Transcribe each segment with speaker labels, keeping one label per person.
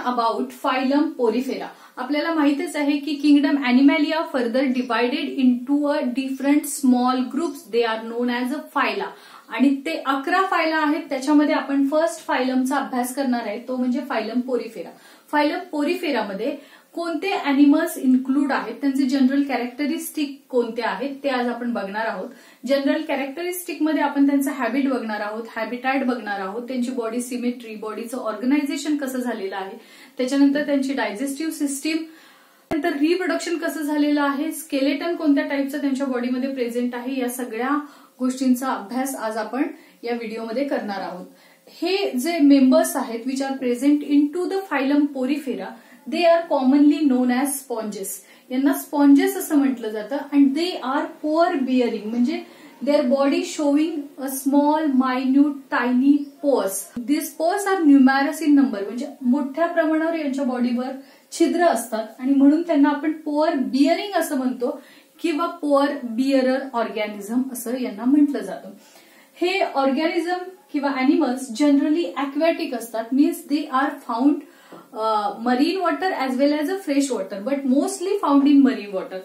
Speaker 1: About phylum Porifera. आपल्याला माहितच आहे की kingdom Animalia further divided into a different small groups. They are known as a phyla. आणि ते 11 फायला आहेत. त्याच्यामध्ये आपण फर्स्ट फायलमचा अभ्यास करणार आहे, तो म्हणजे फायलम पोरिफेरा. फायलम पोरिफेरामध्ये कोणते अॅनिमल्स इन्क्लूड आहेत, त्यांचे जनरल कॅरेक्टरिस्टिक कोणते आहेत ते आज आपण बघणार आहोत. जनरल कॅरेक्टरिस्टिक मध्ये आपण त्यांचं हॅबिट बघणार आहोत, हॅबिटॅट बघणार आहोत, त्यांची बॉडी सिमेट्री, बॉडीचं ऑर्गनायझेशन कसं झालेलं आहे, त्याच्यानंतर त्यांची डायजेस्टिव्ह सिस्टीम, नंतर रिप्रोडक्शन कसं झालेलं आहे, स्केलेटन कोणत्या टाईपचं त्यांच्या बॉडीमध्ये प्रेझेंट आहे, या सगळ्या गोष्टींचा अभ्यास आज आपण या व्हिडिओमध्ये करणार आहोत. हे जे मेंबर्स आहेत which are present in to the phylum Porifera, they are commonly known as sponges. यांना स्पॉन्जेस असं म्हटलं जातं. And they are pore bearing, म्हणजे their body showing a small minute tiny pores. This pores are numerous in number, म्हणजे मोठ्या प्रमाणावर यांच्या बॉडीवर छिद्र असतात आणि म्हणून त्यांना आपण पोअर बिअरिंग असं म्हणतो किंवा पोअर बिअरर ऑर्गॅनिझम असं यांना म्हटलं जातं. हे ऑर्गॅनिझम किंवा अॅनिमल्स जनरली अॅक्वॅटिक असतात. Means they are found marine water as well as a fresh water, but mostly found in marine water,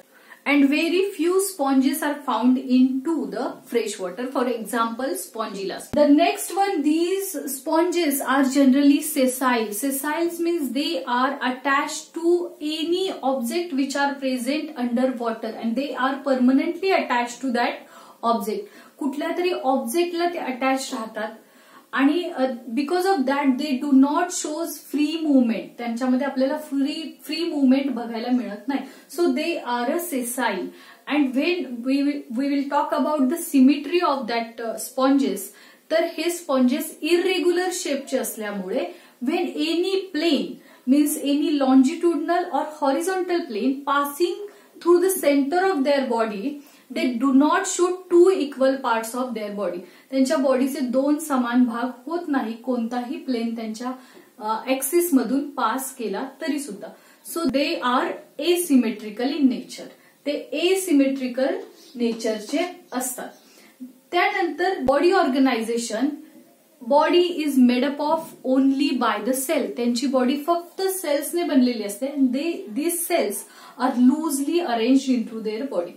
Speaker 1: and very few sponges are found into the fresh water. For example, Spongylus. The next one, these sponges are generally sessile. Sessiles means they are attached to any object which are present under water, and they are permanently attached to that object. कुठल्या तरी ऑब्जेक्टला ते attach राहतात आणि because of that they do not shows free movement. त्यांच्यामध्ये आपल्याला free movement बघायला मिळत नाही. So they are a sessile. And when we will talk about the symmetry of that sponges, तर हे स्पॉन्जेस इरेग्युलर शेपचे असल्यामुळे when any plane means any longitudinal or horizontal plane passing through the centre of their body, they do not show two equal parts of their body. त्यांच्या बॉडीचे 2 समान भाग होत नाही कोणताही प्लेन त्यांच्या ऍक्सिस मधून पास केला तरी सुद्धा. So they are asymmetrical in nature. ते एसिमेट्रिकल नेचरचे असतात. त्यानंतर body organisation. Body is made up of only by the cell. त्यांची बॉडी फक्त सेल्सने बनलेली असते. This cells are loosely arranged into their body.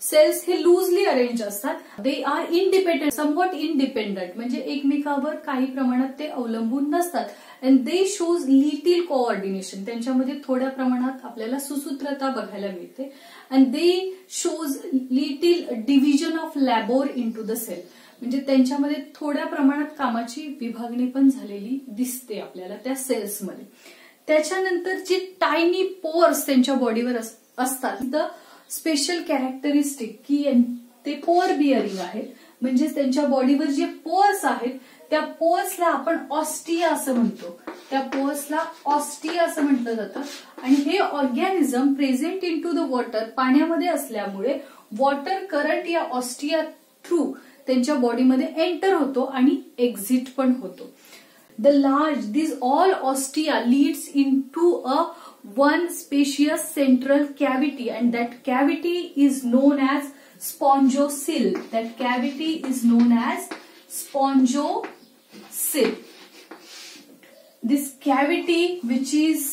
Speaker 1: Cells हे लूजली अरेंज असतात. They are independent, somewhat independent, म्हणजे एकमेकावर काही प्रमाणात ते अवलंबून नसतात. And they shows little coordination. त्यांच्यामध्ये थोड्या प्रमाणात आपल्याला सुसूत्रता बघायला मिळते. And they shows little division of labour in to the cell, म्हणजे त्यांच्यामध्ये थोड्या प्रमाणात कामाची विभागणी पण झालेली दिसते आपल्याला त्या सेल्समध्ये. त्याच्यानंतर जे टायनी पोअर्स त्यांच्या बॉडीवर असतात, द स्पेशल कॅरेक्टरिस्टिक की ते पोअर बिअरिंग आहेत. म्हणजे त्यांच्या बॉडीवर जे पोअर्स आहेत त्या पोअर्सला आपण ऑस्टिया असं म्हणतो. त्या पोअर्सला ऑस्टिया असं म्हटलं जातं. आणि हे organism present in to the water, पाण्यामध्ये असल्यामुळे वॉटर करंट या ऑस्टिया थ्रू त्यांच्या बॉडीमध्ये एंटर होतो आणि एक्झिट पण होतो. These all ostia leads into a one spacious central cavity, and that cavity is known as spongocyl. That cavity is known as spongocyl. This cavity which is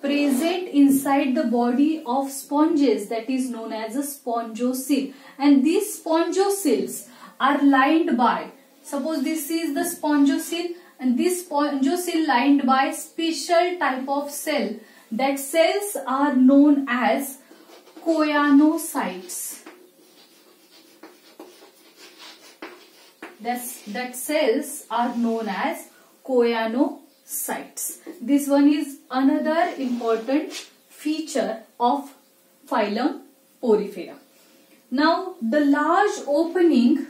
Speaker 1: present inside the body of sponges, that is known as a spongocyl, and these spongocyls are lined by, suppose this is the spongocyl, and this spongocyl lined by special type of cell. That cells are known as choanocytes. That cells are known as choanocytes. This one is another important feature of phylum Porifera. Now the large opening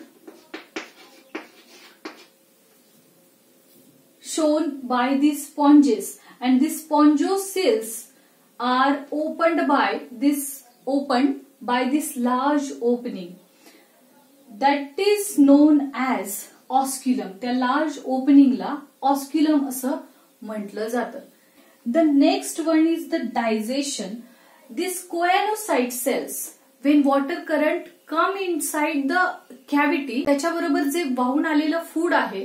Speaker 1: shown by these sponges, and these spongocyls are opened by this large opening, that is known as osculum. त्या large opening ला osculum असं म्हटलं जातं. The next one is the digestion. These choanocyte cells, when water current come inside the cavity, त्याच्याबरोबर जे वाहून आलेलं food आहे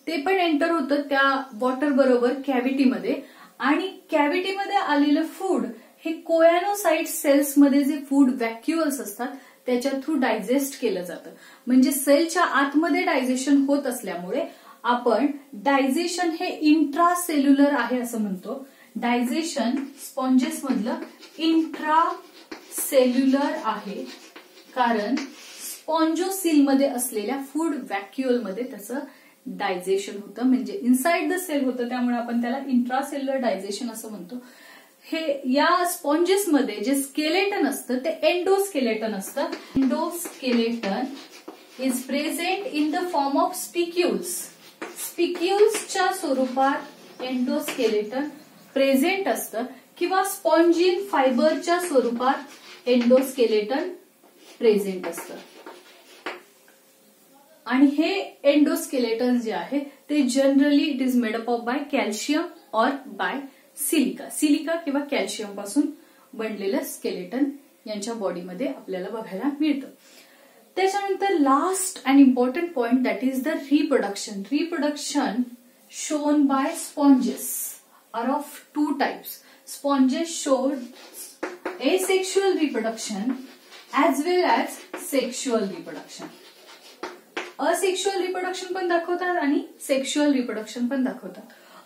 Speaker 1: ते पण एंटर होतं त्या वॉटर बरोबर कॅव्हिटीमध्ये आणि कॅव्हिटीमध्ये आलेलं फूड हे कोयानोसाइट सेल्समध्ये जे फूड व्हॅक्युअल्स असतात त्याच्या थ्रू डायजेस्ट केलं जातं. म्हणजे सेलच्या आतमध्ये डायजेशन होत असल्यामुळे आपण डायजेशन हे इंट्रासेल्युलर आहे असं म्हणतो. डायजेशन स्पॉन्जेस मधलं इंट्रासेल्युलर आहे, कारण स्पॉन्जोसिल मध्ये असलेल्या फूड व्हॅक्युअलमध्ये त्याचं डायजेशन होतं. म्हणजे इनसाइड द सेल होतं, त्यामुळे आपण त्याला इंट्रासेल्युलर डायजेशन असं म्हणतो. हे या स्पॉन्जेस मध्ये जे स्केलेटन असतं ते एंडोस्केलेटन असतं. Endoskeleton is present in the form of spicules. स्पिक्युल्सच्या स्वरूपात एंडोस्केलेटन प्रेझेंट असतं किंवा स्पॉन्जिन फायबरच्या स्वरूपात एंडोस्केलेटन प्रेझेंट असतं. आणि हे एंडोस्केलेटन जे आहे ते generally it is made up of by calcium और बाय सिलिका किंवा कॅल्शियम पासून बनलेलं स्केलेटन यांच्या बॉडीमध्ये आपल्याला बघायला मिळतं. त्याच्यानंतर last and important point that is the reproduction. Reproduction shown by sponges are of two types. Sponges show asexual reproduction as well as sexual reproduction. Asexual reproduction पण दाखवतात आणि सेक्शुअल रिप्रोडक्शन पण दाखवतात.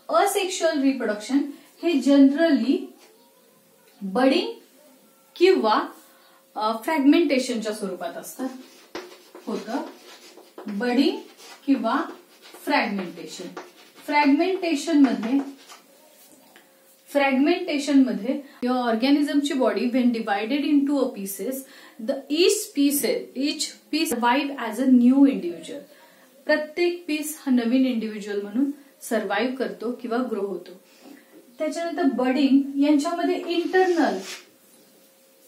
Speaker 1: असेक्शुअल रिप्रोडक्शन हे generally budding किंवा फ्रॅगमेंटेशनच्या स्वरूपात असतात. होतं बडिंग किंवा फ्रॅगमेंटेशन. फ्रॅगमेंटेशन मध्ये ऑर्गॅनिझमची body when divided into a pieces, each piece survive as a new individual. प्रत्येक पीस हा नवीन इंडिव्हिज्युअल म्हणून सर्व्हाइव्ह करतो किंवा ग्रो होतो. त्याच्यानंतर बडिंग यांच्यामध्ये इंटरनल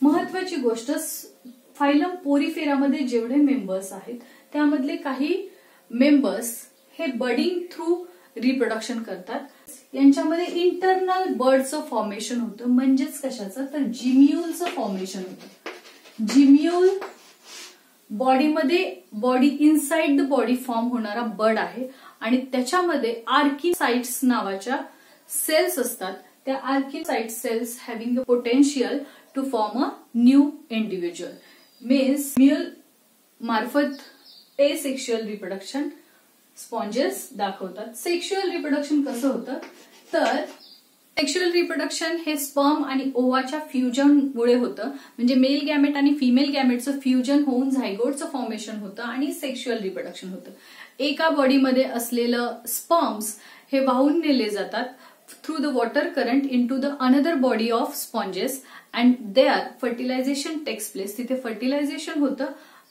Speaker 1: महत्वाची गोष्ट, फायलम पोरिफेरामध्ये जेवढे मेंबर्स आहेत त्यामधले काही मेंबर्स हे बडिंग थ्रू रिप्रोडक्शन करतात. यांच्यामध्ये इंटरनल बर्डचं फॉर्मेशन होतं. म्हणजेच कशाचं, तर जिम्युलचं फॉर्मेशन होतं. Gemmule body inside the body form होणारा बर्ड आहे आणि त्याच्यामध्ये आर्किसाइट्स नावाच्या सेल्स असतात. त्या archaeocyte cells having a potential to form a new individual. Means म्युल मार्फत एसेक्शुअल रिप्रोडक्शन स्पॉन्जेस दाखवतात. सेक्शुअल रिप्रोडक्शन कसं होतं, तर सेक्शुअल रिप्रोडक्शन हे स्पर्म आणि ओवाच्या फ्युजनमुळे होतं. म्हणजे मेल गॅमेट आणि फिमेल गॅमेटचं फ्युजन होऊन झायगोटचं फॉर्मेशन होतं आणि सेक्शुअल रिप्रोडक्शन होतं. एका बॉडीमध्ये असलेलं स्पर्म्स हे वाहून नेले जातात through the water current in to the another body of sponges and there fertilisation takes place. तिथे फर्टिलायझेशन होतं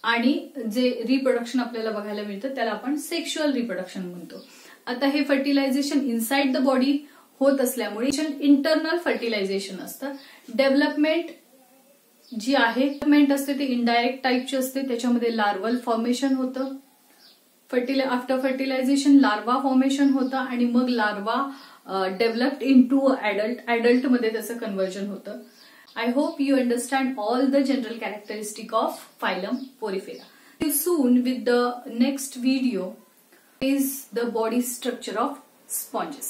Speaker 1: आणि जे रिप्रोडक्शन आपल्याला बघायला मिळतं त्याला आपण सेक्शुअल रिप्रोडक्शन म्हणतो. आता हे फर्टिलायझेशन इनसाइड द बॉडी होत असल्यामुळे इंटरनल फर्टिलायझेशन असतं. डेव्हलपमेंट जी आहे डेव्हलपमेंट असते ते इनडायरेक्ट टाईपची असते. त्याच्यामध्ये लार्वल फॉर्मेशन होतं. आफ्टर फर्टिलायझेशन लार्वा फॉर्मेशन होतं आणि मग लार्वा डेव्हलप्ड इन टू ऍडल्टमध्ये त्याचं कन्व्हर्जन होतं. I hope you understand all the general characteristic of phylum Porifera. See you soon with the next video is the body structure of sponges.